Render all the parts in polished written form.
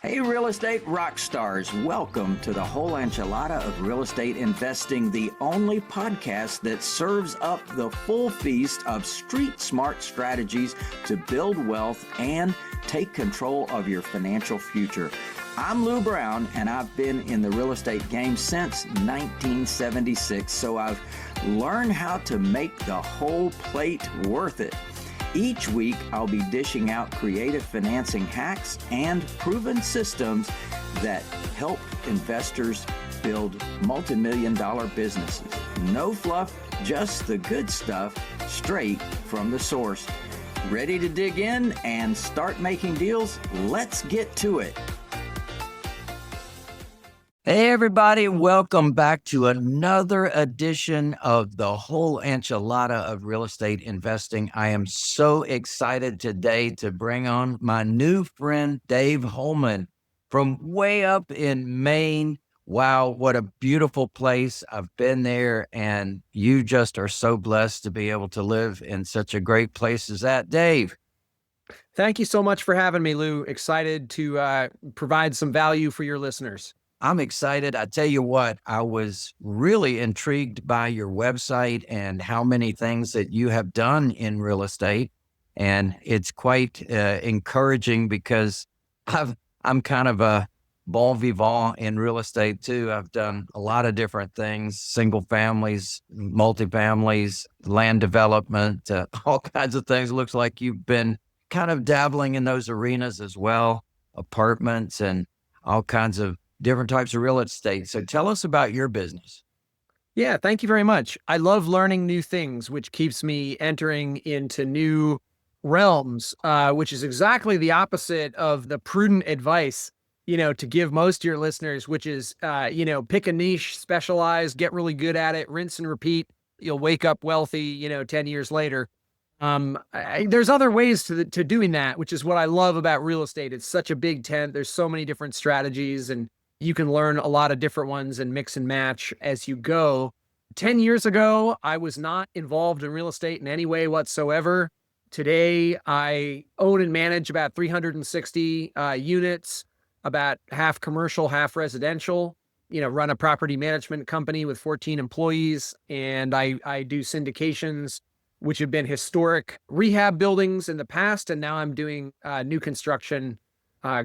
Hey, real estate rock stars, welcome to the whole enchilada of real estate investing, the only podcast that serves up the full feast of street smart strategies to build wealth and take control of your financial future. I'm Lou Brown, and I've been in the real estate game since 1976, so I've learned how to make the whole plate worth it. Each week, I'll be dishing out creative financing hacks and proven systems that help investors build multi-million-dollar businesses. No fluff, just the good stuff, straight from the source. Ready to dig in and start making deals? Let's get to it. Hey everybody, welcome back to another edition of the whole enchilada of real estate investing. I am so excited today to bring on my new friend, Dave Holman from way up in Maine. Wow, what a beautiful place. I've been there, and you just are so blessed to be able to live in such a great place as that. Dave. Thank you so much for having me, Lou. Excited to provide some value for your listeners. I'm excited. I tell you what, I was really intrigued by your website and how many things that you have done in real estate. And it's quite encouraging because I'm kind of a bon vivant in real estate too. I've done a lot of different things, single families, multifamilies, land development, all kinds of things. It looks like you've been kind of dabbling in those arenas as well, apartments and all kinds of different types of real estate. So tell us about your business. Yeah, thank you very much. I love learning new things, which keeps me entering into new realms, which is exactly the opposite of the prudent advice, to give most of your listeners, which is, pick a niche, specialize, get really good at it, rinse and repeat. You'll wake up wealthy, 10 years later. There's other ways to doing that, which is what I love about real estate. It's such a big tent. There's so many different strategies, and you can learn a lot of different ones and mix and match as you go. 10 years ago, I was not involved in real estate in any way whatsoever. Today, I own and manage about 360 units, about half commercial, half residential, run a property management company with 14 employees, and I do syndications, which have been historic rehab buildings in the past, and now I'm doing new construction,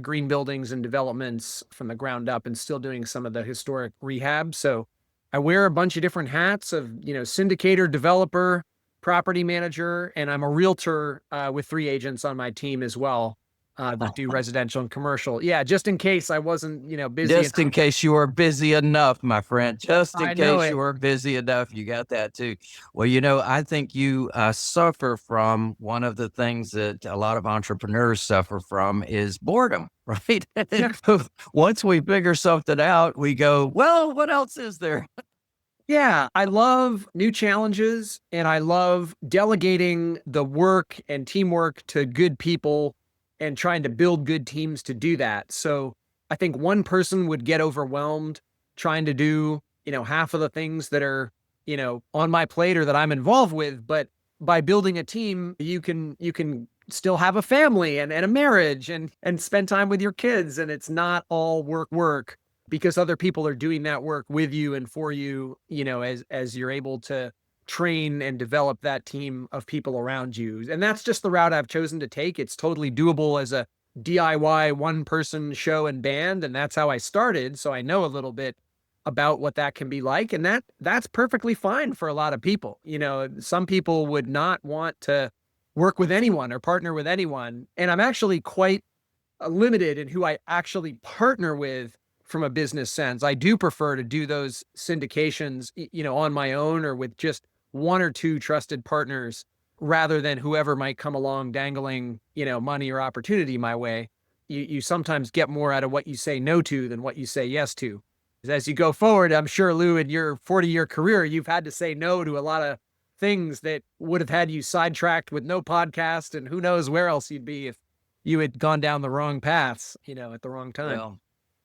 green buildings and developments from the ground up, and still doing some of the historic rehab. So I wear a bunch of different hats of, syndicator, developer, property manager, and I'm a realtor with 3 agents on my team as well that do residential and commercial. Yeah, just in case I wasn't, busy. Just in case you were busy enough, my friend. Just in I know case it. you were busy enough, you got that too. Well, I think you suffer from one of the things that a lot of entrepreneurs suffer from is boredom, right? Yeah. Once we figure something out, we go, well, what else is there? Yeah, I love new challenges, and I love delegating the work and teamwork to good people and trying to build good teams to do that. So I think one person would get overwhelmed trying to do, half of the things that are, on my plate or that I'm involved with. But by building a team, you can still have a family and a marriage and spend time with your kids. And it's not all work because other people are doing that work with you and for you, as you're able to train and develop that team of people around you. And that's just the route I've chosen to take. It's totally doable as a DIY one-person show and band, and that's how I started. So I know a little bit about what that can be like, and that's perfectly fine for a lot of people. Some people would not want to work with anyone or partner with anyone, and I'm actually quite limited in who I actually partner with from a business sense. I do prefer to do those syndications, on my own or with just 1 or 2 trusted partners rather than whoever might come along dangling, money or opportunity my way. You sometimes get more out of what you say no to than what you say yes to. As you go forward, I'm sure, Lou, in your 40-year career, you've had to say no to a lot of things that would have had you sidetracked with no podcast, and who knows where else you'd be if you had gone down the wrong paths, at the wrong time. Well,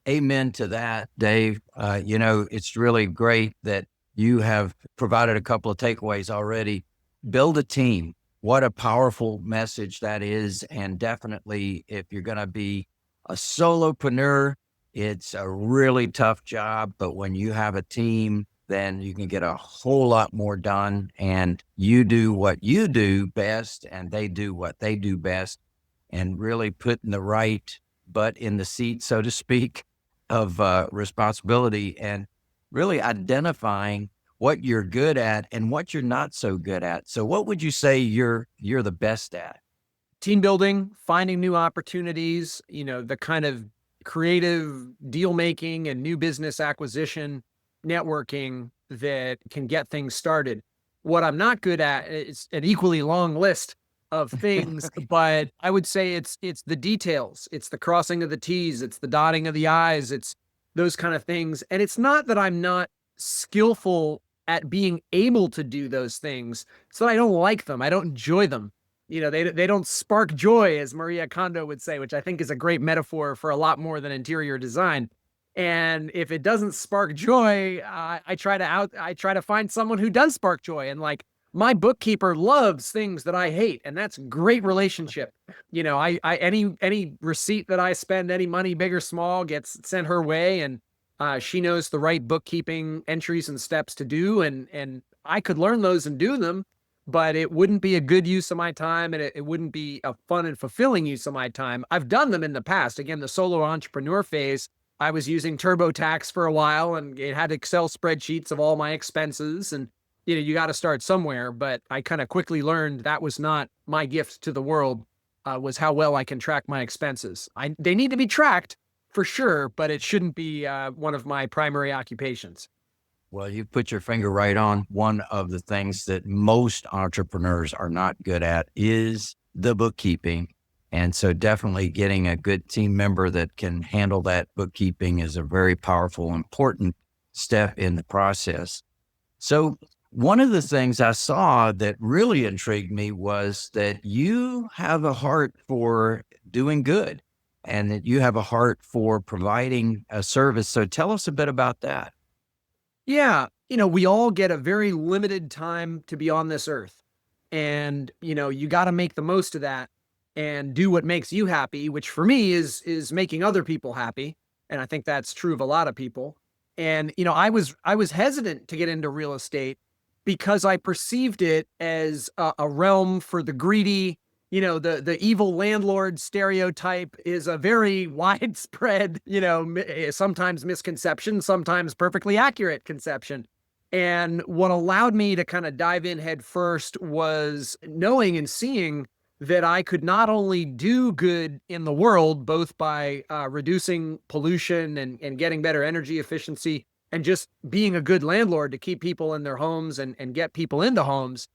amen to that, Dave. It's really great that you have provided a couple of takeaways already. Build a team. What a powerful message that is. And definitely, if you're going to be a solopreneur, it's a really tough job, but when you have a team, then you can get a whole lot more done, and you do what you do best and they do what they do best, and really putting the right butt in the seat, so to speak, of responsibility, and really identifying what you're good at and what you're not so good at. So what would you say you're the best at? Team building, finding new opportunities, the kind of creative deal making and new business acquisition, networking that can get things started. What I'm not good at is an equally long list of things, but I would say it's the details. It's the crossing of the T's, it's the dotting of the I's, it's those kind of things. And it's not that I'm not skillful at being able to do those things. So I don't like them. I don't enjoy them. They don't spark joy, as Maria Kondo would say, which I think is a great metaphor for a lot more than interior design. And if it doesn't spark joy, I try to find someone who does spark joy. And like my bookkeeper loves things that I hate, and that's great relationship. Any receipt that I spend, any money, big or small, gets sent her way, and she knows the right bookkeeping entries and steps to do, and I could learn those and do them, but it wouldn't be a good use of my time, and it wouldn't be a fun and fulfilling use of my time. I've done them in the past. Again, the solo entrepreneur phase, I was using TurboTax for a while, and it had Excel spreadsheets of all my expenses, and you got to start somewhere. But I kind of quickly learned that was not my gift to the world, was how well I can track my expenses. They need to be tracked for sure, but it shouldn't be one of my primary occupations. Well, you put your finger right on one of the things that most entrepreneurs are not good at is the bookkeeping. And so definitely getting a good team member that can handle that bookkeeping is a very powerful, important step in the process. So one of the things I saw that really intrigued me was that you have a heart for doing good and that you have a heart for providing a service. So tell us a bit about that. Yeah. We all get a very limited time to be on this earth. And, you got to make the most of that and do what makes you happy, which for me is making other people happy. And I think that's true of a lot of people. And, I was hesitant to get into real estate because I perceived it as a realm for the greedy. The evil landlord stereotype is a very widespread, sometimes misconception, sometimes perfectly accurate conception. And what allowed me to kind of dive in head first was knowing and seeing that I could not only do good in the world, both by reducing pollution and getting better energy efficiency and just being a good landlord to keep people in their homes and get people into homes,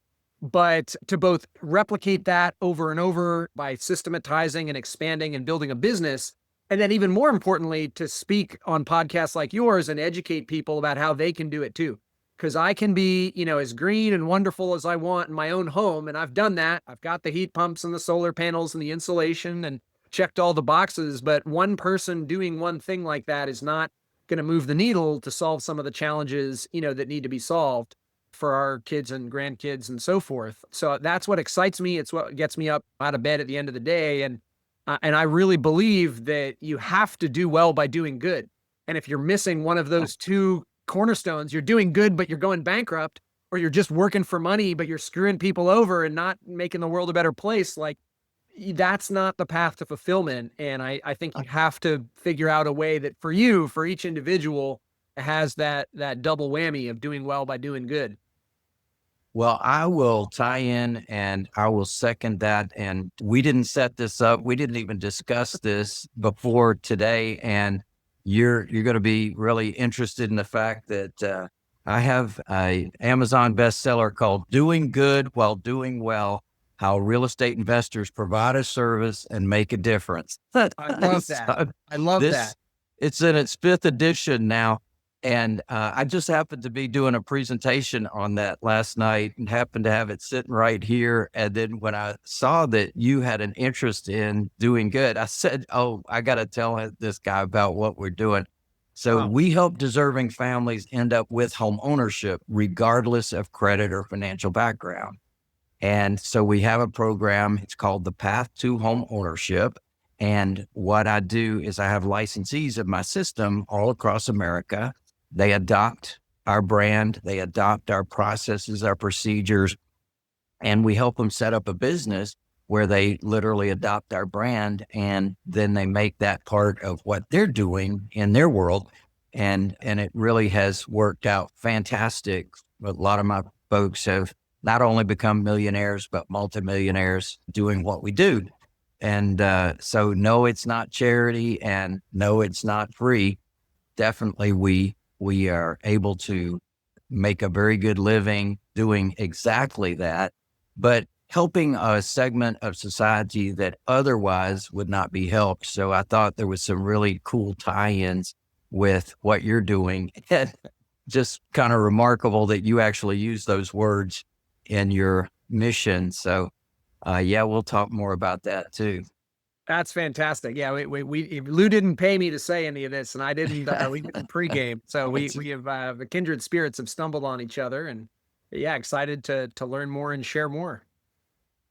but to both replicate that over and over by systematizing and expanding and building a business. And then even more importantly, to speak on podcasts like yours and educate people about how they can do it too. Because I can be, as green and wonderful as I want in my own home. And I've done that. I've got the heat pumps and the solar panels and the insulation and checked all the boxes. But one person doing one thing like that is not going to move the needle to solve some of the challenges, that need to be solved for our kids and grandkids and so forth. So that's what excites me. It's what gets me up out of bed at the end of the day. And I really believe that you have to do well by doing good. And if you're missing one of those two cornerstones, you're doing good, but you're going bankrupt, or you're just working for money, but you're screwing people over and not making the world a better place. Like, that's not the path to fulfillment. And I think you have to figure out a way that for each individual, has that double whammy of doing well by doing good. Well, I will tie in and I will second that. And we didn't set this up. We didn't even discuss this before today. And you're going to be really interested in the fact that I have an Amazon bestseller called Doing Good While Doing Well, How Real Estate Investors Provide a Service and Make a Difference. I love that. I love that. It's in its 5th edition now. And I just happened to be doing a presentation on that last night and happened to have it sitting right here. And then when I saw that you had an interest in doing good, I said, oh, I got to tell this guy about what we're doing. So we help deserving families end up with home ownership, regardless of credit or financial background. And so we have a program, it's called the Path to Home Ownership. And what I do is I have licensees of my system all across America. They adopt our brand, they adopt our processes, our procedures, and we help them set up a business where they literally adopt our brand, and then they make that part of what they're doing in their world. And it really has worked out fantastic. A lot of my folks have not only become millionaires, but multimillionaires doing what we do. And so no, it's not charity, and no, it's not free. Definitely we are able to make a very good living doing exactly that, but helping a segment of society that otherwise would not be helped. So I thought there was some really cool tie-ins with what you're doing. And just kind of remarkable that you actually use those words in your mission. So yeah, we'll talk more about that too. That's fantastic. Yeah, Lou didn't pay me to say any of this, and I didn't. We didn't pregame, so we have the kindred spirits have stumbled on each other, and yeah, excited to learn more and share more.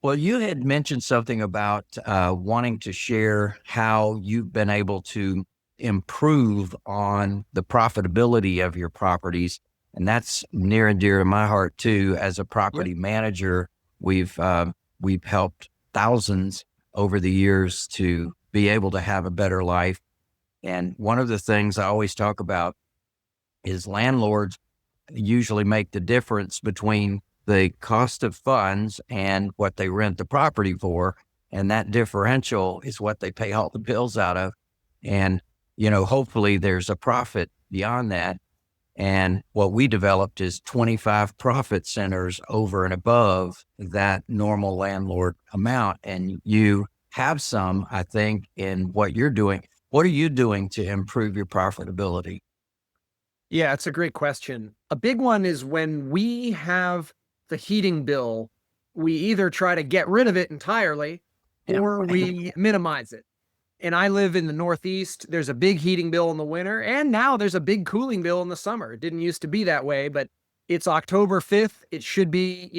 Well, you had mentioned something about wanting to share how you've been able to improve on the profitability of your properties, and that's near and dear to my heart too. As a property manager, we've helped thousands over the years to be able to have a better life. And one of the things I always talk about is landlords usually make the difference between the cost of funds and what they rent the property for. And that differential is what they pay all the bills out of. And, hopefully there's a profit beyond that. And what we developed is 25 profit centers over and above that normal landlord amount. And you have some, I think, in what you're doing. What are you doing to improve your profitability? Yeah, it's a great question. A big one is when we have the heating bill, we either try to get rid of it entirely or we minimize it. And I live in the Northeast. There's a big heating bill in the winter, and now there's a big cooling bill in the summer. It didn't used to be that way, but it's October 5th. It should be,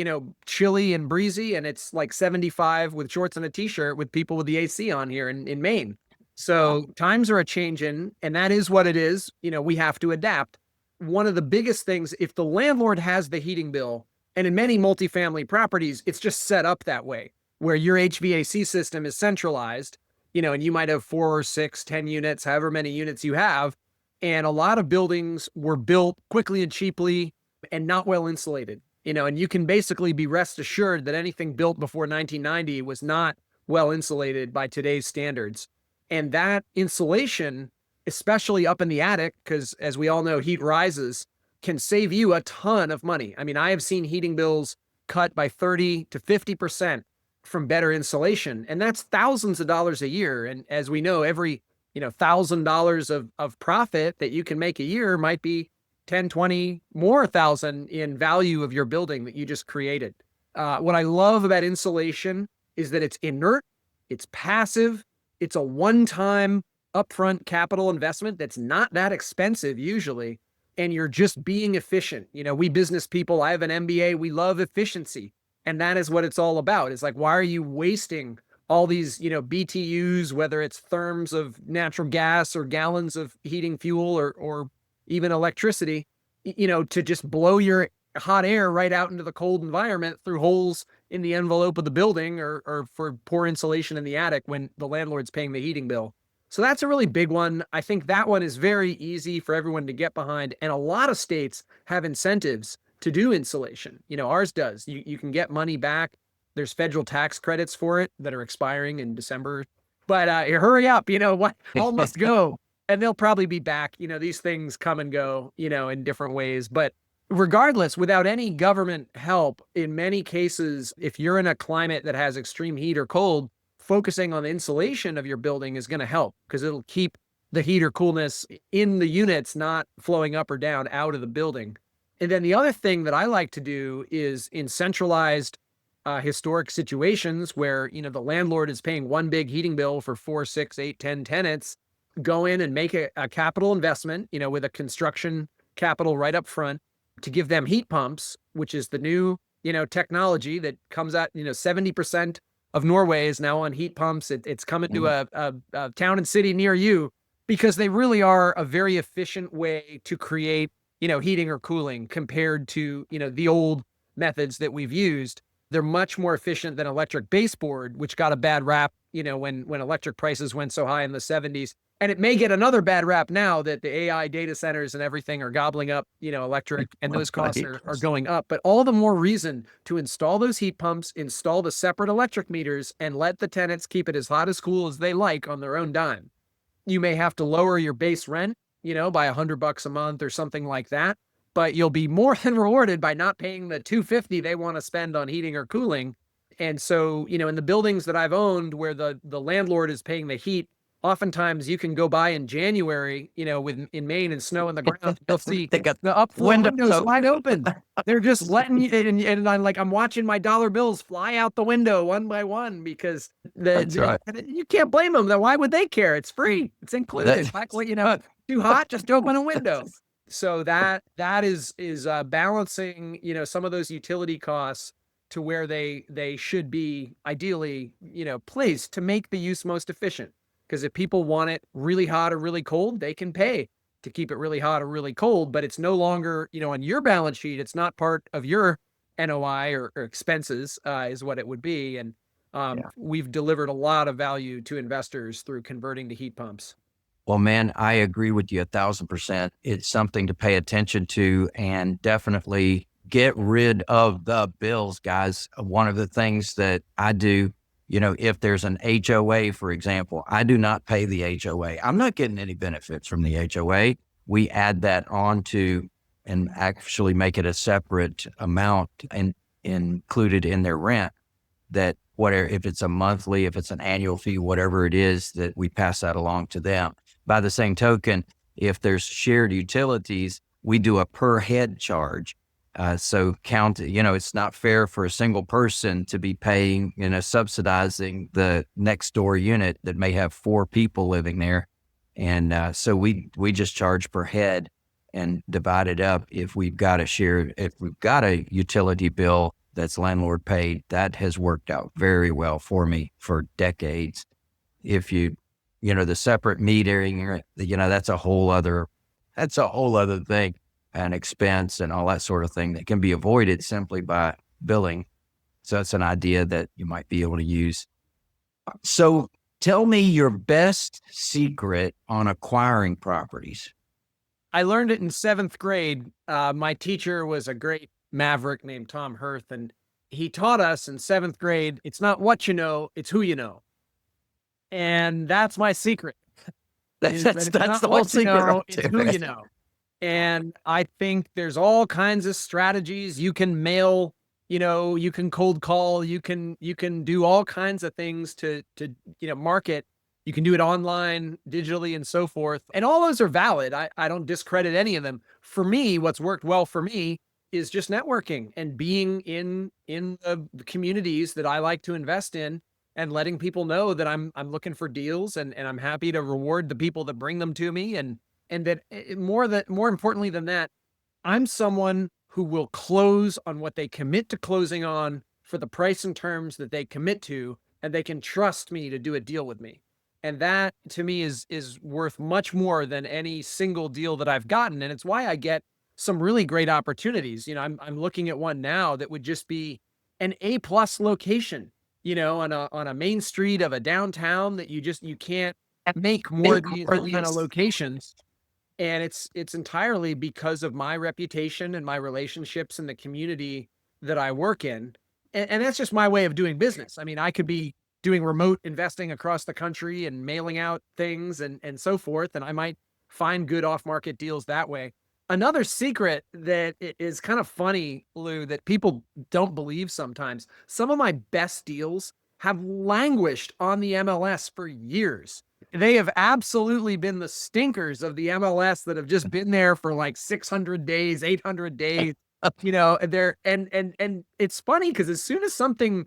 chilly and breezy, and it's like 75 with shorts and a t-shirt with people with the AC on here in Maine. So times are a-changing, and that is what it is. We have to adapt. One of the biggest things, if the landlord has the heating bill, and in many multifamily properties, it's just set up that way, where your HVAC system is centralized, and you might have 4 or 6, 10 units, however many units you have. And a lot of buildings were built quickly and cheaply and not well insulated, and you can basically be rest assured that anything built before 1990 was not well insulated by today's standards. And that insulation, especially up in the attic, because as we all know, heat rises, can save you a ton of money. I mean, I have seen heating bills cut by 30 to 50% from better insulation, and that's thousands of dollars a year. And as we know, every $1,000 of profit that you can make a year might be 10, 20 more thousand in value of your building that you just created. What I love about insulation is that it's inert, it's passive, it's a one-time upfront capital investment that's not that expensive usually, and you're just being efficient. We business people, I have an MBA, we love efficiency. And that is what it's all about. It's like, why are you wasting all these, BTUs, whether it's therms of natural gas or gallons of heating fuel or even electricity, to just blow your hot air right out into the cold environment through holes in the envelope of the building or for poor insulation in the attic when the landlord's paying the heating bill. So that's a really big one. I think that one is very easy for everyone to get behind. And a lot of states have incentives to do insulation. Ours does. You can get money back. There's federal tax credits for it that are expiring in December. But hurry up, what almost go. And they'll probably be back. These things come and go, in different ways. But regardless, without any government help, in many cases, if you're in a climate that has extreme heat or cold, focusing on the insulation of your building is going to help because it'll keep the heat or coolness in the units, not flowing up or down out of the building. And then the other thing that I like to do is in centralized historic situations where, the landlord is paying one big heating bill for 4, 6, 8, 10 tenants, go in and make a capital investment, with a construction capital right up front to give them heat pumps, which is the new, technology that comes out, 70% of Norway is now on heat pumps. It's coming to a town and city near you, because they really are a very efficient way to create, heating or cooling compared to, the old methods that we've used. They're much more efficient than electric baseboard, which got a bad rap, when electric prices went so high in the 70s. And it may get another bad rap now that the AI data centers and everything are gobbling up, electric, and those costs are going up. But all the more reason to install those heat pumps, install the separate electric meters, and let the tenants keep it as hot as cool as they like on their own dime. You may have to lower your base rent, by $100 a month or something like that, but you'll be more than rewarded by not paying the $250 they want to spend on heating or cooling. And so, in the buildings that I've owned where the landlord is paying the heat, oftentimes you can go by in January, in Maine and snow in the ground. You'll see They got the upflow windows open. wide open. They're just letting you, and I'm watching my dollar bills fly out the window one by one, because That's right. you can't blame them. Why would they care? It's free. It's included. Too hot, just open a window. So that is balancing, some of those utility costs to where they should be ideally, placed to make the use most efficient. Because if people want it really hot or really cold, they can pay to keep it really hot or really cold, but it's no longer, on your balance sheet. It's not part of your NOI or expenses, is what it would be. And we've delivered a lot of value to investors through converting to heat pumps. Well, man, I agree with you 1,000%. It's something to pay attention to, and definitely get rid of the bills, guys. One of the things that I do, if there's an HOA, for example, I do not pay the HOA. I'm not getting any benefits from the HOA. We add that on to and actually make it a separate amount and included in their rent, that whatever, if it's a monthly, if it's an annual fee, whatever it is, that we pass that along to them. By the same token, if there's shared utilities, we do a per head charge. So count, it's not fair for a single person to be paying, subsidizing the next door unit that may have 4 people living there. And so we just charge per head and divide it up. If we've got a utility bill that's landlord paid, that has worked out very well for me for decades. If the separate metering, that's a whole other thing, and expense and all that sort of thing that can be avoided simply by billing. So it's an idea that you might be able to use. So tell me your best secret on acquiring properties. I learned it in 7th grade. My teacher was a great maverick named Tom Hirth, and he taught us in 7th grade, it's not what you know, it's who you know. And that's my secret. That's the whole secret. It's who you know. And I think there's all kinds of strategies. You can mail, you can cold call, you can do all kinds of things to market. You can do it online, digitally, and so forth. And all those are valid. I don't discredit any of them. For me, what's worked well for me is just networking and being in the communities that I like to invest in, and letting people know that I'm looking for deals, and I'm happy to reward the people that bring them to me. And that more importantly than that, I'm someone who will close on what they commit to closing on for the price and terms that they commit to, and they can trust me to do a deal with me. And that to me is worth much more than any single deal that I've gotten. And it's why I get some really great opportunities. I'm looking at one now that would just be an A+ location, on a main street of a downtown that you can't make more than a location. And it's entirely because of my reputation and my relationships in the community that I work in. And that's just my way of doing business. I mean, I could be doing remote investing across the country and mailing out things and so forth, and I might find good off-market deals that way. Another secret that is kind of funny, Lou, that people don't believe sometimes, some of my best deals have languished on the MLS for years. They have absolutely been the stinkers of the MLS that have just been there for like 600 days, 800 days, and it's funny because as soon as something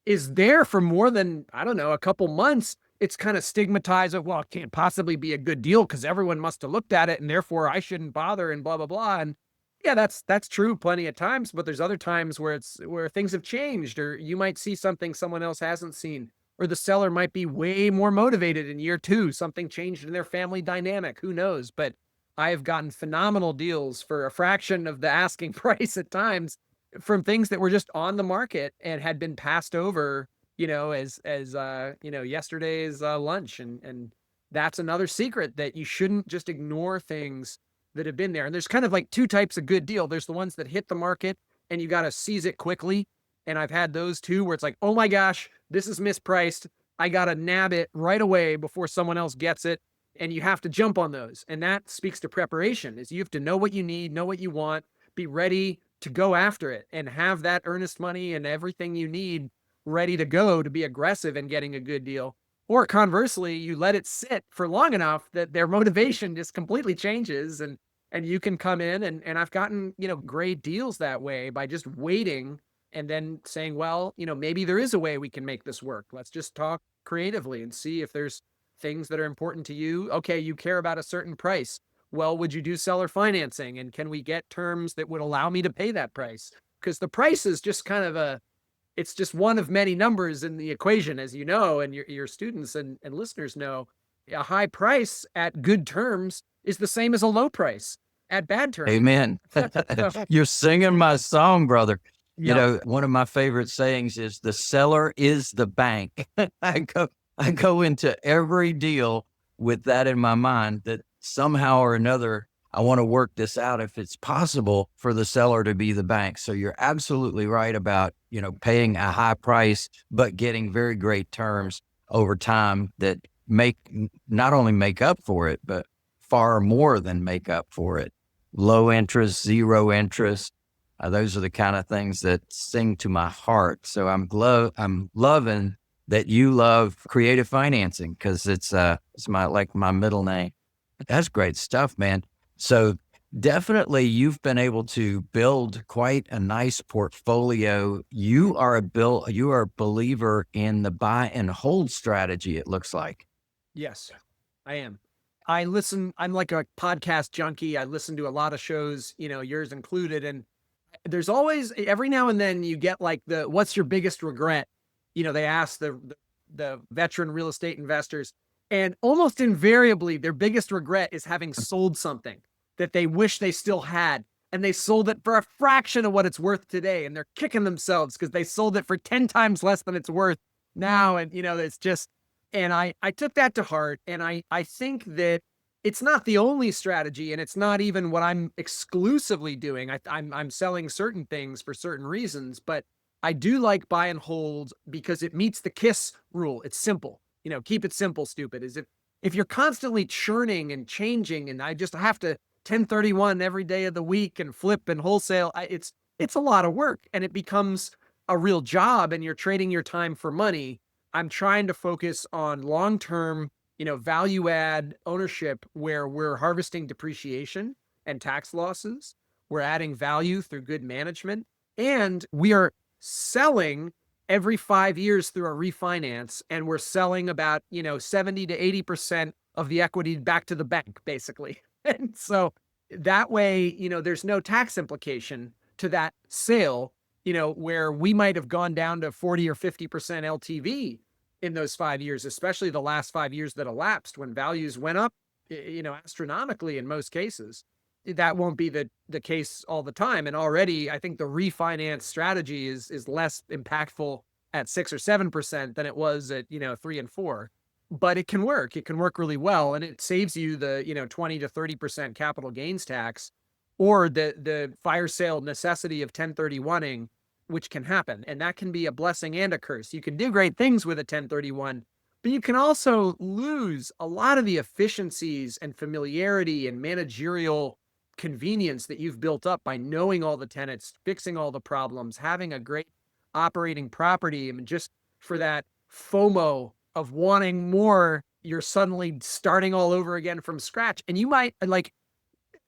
is there for more than, I don't know, a couple months, it's kind of stigmatized of, well, it can't possibly be a good deal because everyone must have looked at it and therefore I shouldn't bother and blah, blah, blah. And Yeah, that's true plenty of times, but there's other times where where things have changed, or you might see something someone else hasn't seen, or the seller might be way more motivated in year 2. Something changed in their family dynamic. Who knows? But I have gotten phenomenal deals for a fraction of the asking price at times from things that were just on the market and had been passed over, yesterday's lunch. And that's another secret, that you shouldn't just ignore things that have been there. And there's kind of like two types of good deal. There's the ones that hit the market and you got to seize it quickly. And I've had those too, where it's like, oh my gosh, this is mispriced. I got to nab it right away before someone else gets it. And you have to jump on those. And that speaks to preparation, is you have to know what you need, know what you want, be ready to go after it, and have that earnest money and everything you need ready to go to be aggressive in getting a good deal. Or conversely, you let it sit for long enough that their motivation just completely changes, and you can come in, and I've gotten, great deals that way by just waiting and then saying, well, maybe there is a way we can make this work. Let's just talk creatively and see if there's things that are important to you. Okay, you care about a certain price. Well, would you do seller financing? And can we get terms that would allow me to pay that price? Because the price is just kind of it's just one of many numbers in the equation, as you know, and your students and listeners know. A high price at good terms is the same as a low price at bad terms. Amen. You're singing my song, brother. You Yep. know, one of my favorite sayings is the seller is the bank. I go into every deal with that in my mind, that somehow or another, I want to work this out if it's possible for the seller to be the bank. So you're absolutely right about, paying a high price, but getting very great terms over time that not only make up for it, but far more than make up for it. Low interest, zero interest. Those are the kind of things that sing to my heart. So I'm loving that you love creative financing, because it's my middle name. That's great stuff, man. So definitely you've been able to build quite a nice portfolio. You are a believer in the buy and hold strategy, it looks like. Yes, I am. I'm like a podcast junkie. I listen to a lot of shows, yours included. And there's always, every now and then you get like what's your biggest regret? They ask the veteran real estate investors, and almost invariably their biggest regret is having sold something that they wish they still had. And they sold it for a fraction of what it's worth today. And they're kicking themselves because they sold it for 10 times less than it's worth now. And, it's just, and I took that to heart. And I think that it's not the only strategy, and it's not even what I'm exclusively doing. I'm selling certain things for certain reasons, but I do like buy and hold because it meets the KISS rule. It's simple. Keep it simple, stupid. Is if you're constantly churning and changing, and I just have to 1031 every day of the week and flip and wholesale, it's a lot of work, and it becomes a real job, and you're trading your time for money. I'm trying to focus on long-term, value add ownership, where we're harvesting depreciation and tax losses. We're adding value through good management, and we are selling every 5 years through a refinance. And we're selling about, 70 to 80% of the equity back to the bank, basically. And so that way, there's no tax implication to that sale, where we might have gone down to 40 or 50% LTV in those 5 years, especially the last 5 years that elapsed when values went up, astronomically in most cases. That won't be the case all the time. And already I think the refinance strategy is less impactful at 6 or 7% than it was at, 3 and 4. But it can work. It can work really well. And it saves you the, 20 to 30% capital gains tax, or the fire sale necessity of 1031ing, which can happen. And that can be a blessing and a curse. You can do great things with a 1031, but you can also lose a lot of the efficiencies and familiarity and managerial convenience that you've built up by knowing all the tenants, fixing all the problems, having a great operating property. I mean, just for that FOMO of wanting more, you're suddenly starting all over again from scratch. And you might, like,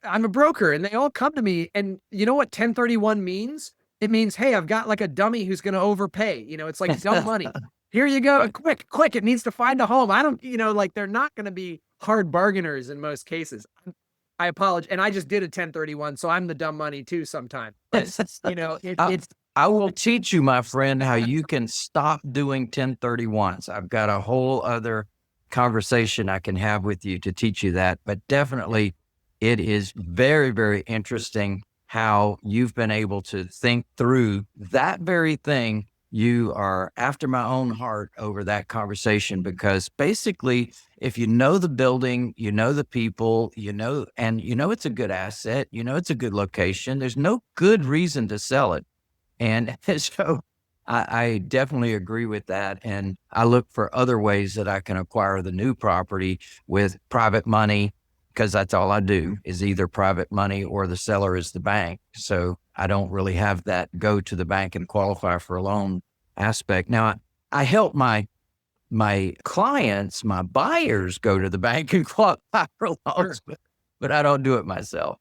I'm a broker and they all come to me, and you know what 1031 means? It means, hey, I've got like a dummy who's going to overpay. It's like dumb money. Here you go. Quick. It needs to find a home. I don't, like, they're not going to be hard bargainers in most cases. I apologize. And I just did a 1031, so I'm the dumb money too sometimes. But, it's I will teach you, my friend, how you can stop doing 1031s. I've got a whole other conversation I can have with you to teach you that. But definitely, it is very, very interesting how you've been able to think through that very thing. You are after my own heart over that conversation, because basically, if you know the building, you know the people, and it's a good asset, it's a good location, there's no good reason to sell it. And so I definitely agree with that. And I look for other ways that I can acquire the new property with private money, because that's all I do is either private money or the seller is the bank. So I don't really have that go to the bank and qualify for a loan aspect. Now, I help my clients, my buyers, go to the bank and qualify for loans, but I don't do it myself.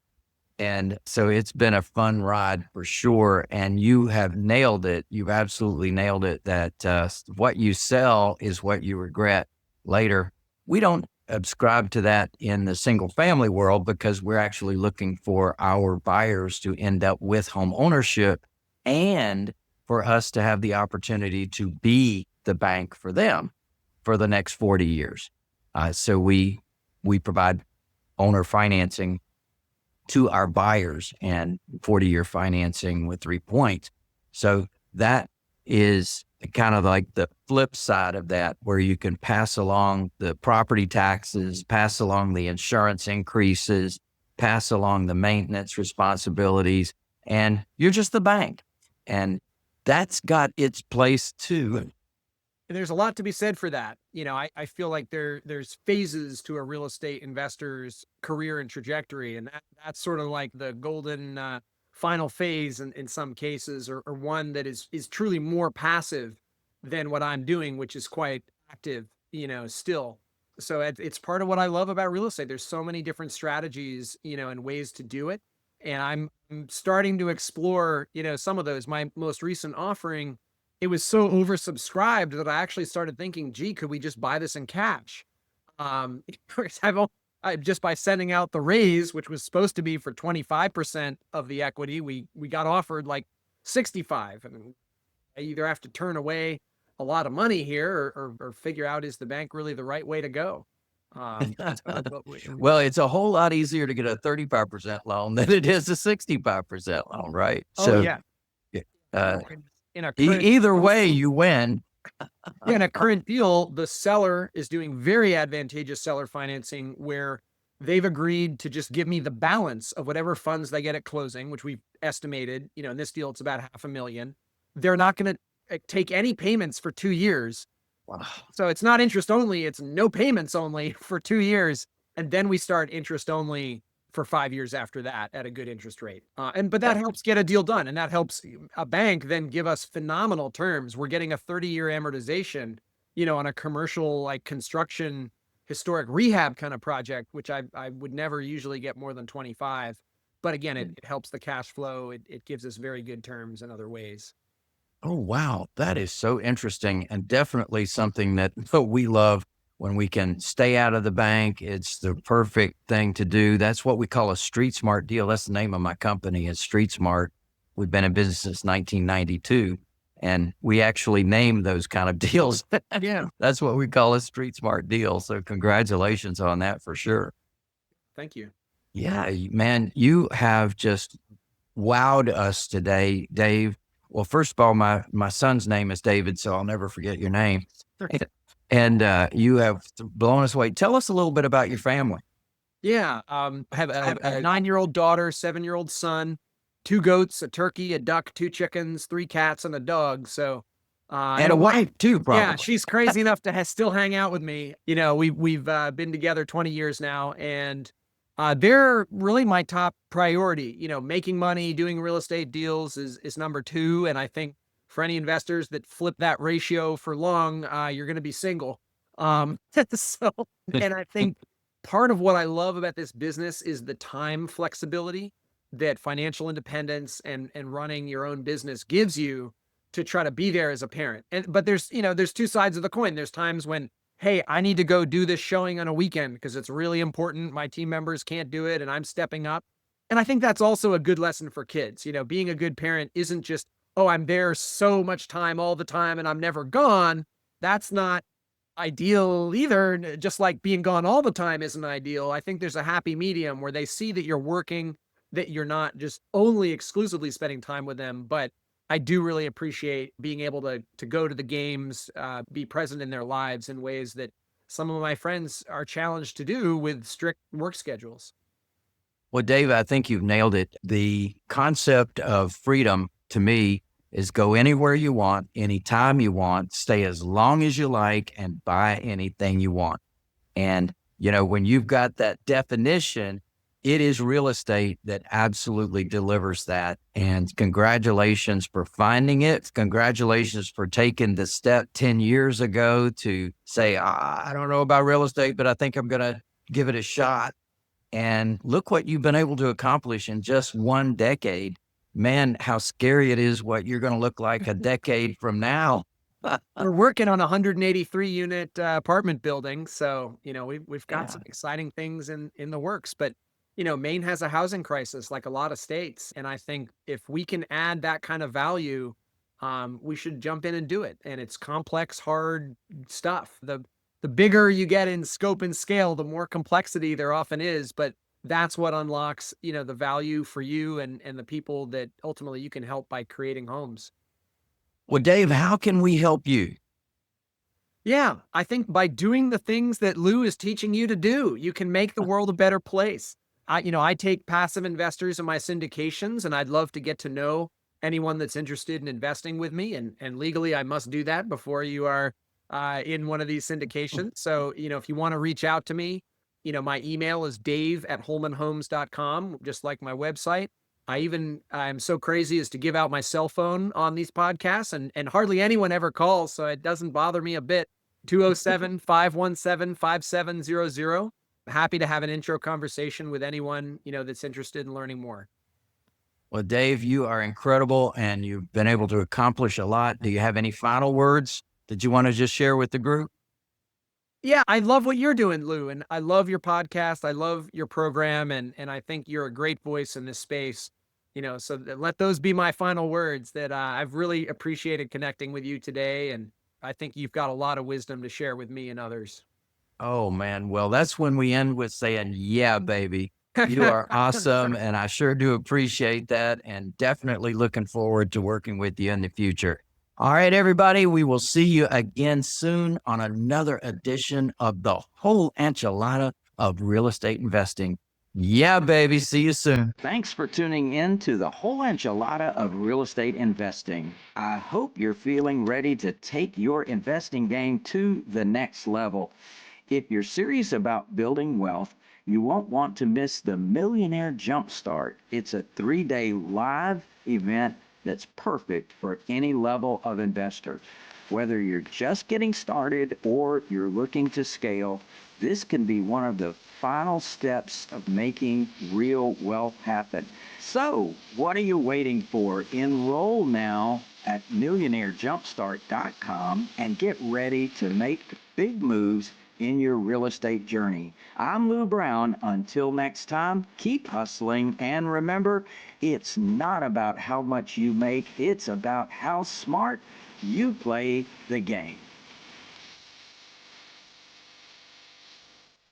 And so it's been a fun ride for sure. And you have nailed it. You've absolutely nailed it, that what you sell is what you regret later. We don't subscribe to that in the single family world, because we're actually looking for our buyers to end up with home ownership and for us to have the opportunity to be the bank for them for the next 40 years. So we provide owner financing to our buyers, and 40-year financing with 3 points. So that is kind of like the flip side of that, where you can pass along the property taxes, pass along the insurance increases, pass along the maintenance responsibilities, and you're just the bank. And that's got its place too. And there's a lot to be said for that. I feel like there's phases to a real estate investor's career and trajectory. And that's sort of like the golden final phase in some cases, or one that is truly more passive than what I'm doing, which is quite active, still. So it's part of what I love about real estate. There's so many different strategies, and ways to do it. And I'm starting to explore, some of those. My most recent offering, it was so oversubscribed that I actually started thinking, gee, could we just buy this in cash? Just by sending out the raise, which was supposed to be for 25% of the equity, we got offered like 65. And I either have to turn away a lot of money here or figure out, is the bank really the right way to go? Well, it's a whole lot easier to get a 35% loan than it is a 65% loan, right? Oh, yeah. Either way, you win. In a current deal, the seller is doing very advantageous seller financing, where they've agreed to just give me the balance of whatever funds they get at closing, which we've estimated, in this deal, it's about $500,000. They're not going to take any payments for 2 years. Wow. So it's not interest only, it's no payments only for 2 years. And then we start interest only for 5 years after that at a good interest rate. But that helps get a deal done. And that helps a bank then give us phenomenal terms. We're getting a 30-year amortization, on a commercial, like construction, historic rehab kind of project, which I would never usually get more than 25. But again, it helps the cash flow. It gives us very good terms in other ways. Oh, wow. That is so interesting, and definitely something that we love. When we can stay out of the bank, it's the perfect thing to do. That's what we call a street smart deal. That's the name of my company, is Street Smart. We've been in business since 1992, and we actually name those kind of deals. Yeah. That's what we call a street smart deal. So congratulations on that for sure. Thank you. Yeah, man, you have just wowed us today, Dave. Well, first of all, my son's name is David, so I'll never forget your name. And you have blown us away. Tell us a little bit about your family. Yeah. I have a 9-year-old daughter, 7-year-old son, 2 goats, a turkey, a duck, 2 chickens, 3 cats, and a dog. So, and a wife too, probably. Yeah, she's crazy enough to still hang out with me. We've been together 20 years now, and they're really my top priority. Making money, doing real estate deals is number 2. And I think for any investors that flip that ratio for long, you're going to be single. And I think part of what I love about this business is the time flexibility that financial independence and running your own business gives you to try to be there as a parent. But there's 2 sides of the coin. There's times when hey, I need to go do this showing on a weekend because it's really important. My team members can't do it and I'm stepping up. And I think that's also a good lesson for kids. Being a good parent isn't just, oh, I'm there so much time all the time and I'm never gone. That's not ideal either. Just like being gone all the time isn't ideal. I think there's a happy medium where they see that you're working, that you're not just only exclusively spending time with them. But I do really appreciate being able to go to the games, be present in their lives in ways that some of my friends are challenged to do with strict work schedules. Well, Dave, I think you've nailed it. The concept of freedom to me is go anywhere you want, anytime you want, stay as long as you like, and buy anything you want. And, when you've got that definition, it is real estate that absolutely delivers that. And congratulations for finding it. Congratulations for taking the step 10 years ago to say, I don't know about real estate, but I think I'm going to give it a shot. And look what you've been able to accomplish in just one decade. Man, how scary it is what you're going to look like a decade from now. We're working on a 183 unit apartment building. So, we've got some exciting things in the works, but Maine has a housing crisis like a lot of states. And I think if we can add that kind of value, we should jump in and do it. And it's complex, hard stuff. The bigger you get in scope and scale, the more complexity there often is, but that's what unlocks, the value for you and the people that ultimately you can help by creating homes. Well, Dave, how can we help you? Yeah, I think by doing the things that Lou is teaching you to do, you can make the world a better place. I take passive investors in my syndications, and I'd love to get to know anyone that's interested in investing with me. And legally, I must do that before you are in one of these syndications. So, if you want to reach out to me, my email is dave@holmanhomes.com, just like my website. I'm so crazy as to give out my cell phone on these podcasts, and hardly anyone ever calls, so it doesn't bother me a bit. 207-517-5700. Happy to have an intro conversation with anyone, that's interested in learning more. Well, Dave, you are incredible and you've been able to accomplish a lot. Do you have any final words that you want to just share with the group? Yeah, I love what you're doing, Lou, and I love your podcast. I love your program, and I think you're a great voice in this space. So let those be my final words. That I've really appreciated connecting with you today, and I think you've got a lot of wisdom to share with me and others. Oh, man. Well, that's when we end with saying, yeah, baby. You are awesome. And I sure do appreciate that. And definitely looking forward to working with you in the future. All right, everybody. We will see you again soon on another edition of the whole enchilada of real estate investing. Yeah, baby. See you soon. Thanks for tuning in to the whole enchilada of real estate investing. I hope you're feeling ready to take your investing game to the next level. If you're serious about building wealth, you won't want to miss the Millionaire Jumpstart. It's a 3-day live event that's perfect for any level of investor. Whether you're just getting started or you're looking to scale, this can be one of the final steps of making real wealth happen. So, what are you waiting for? Enroll now at millionairejumpstart.com and get ready to make big moves in your real estate journey. I'm Lou Brown. Until next time, keep hustling, and remember, it's not about how much you make, it's about how smart you play the game.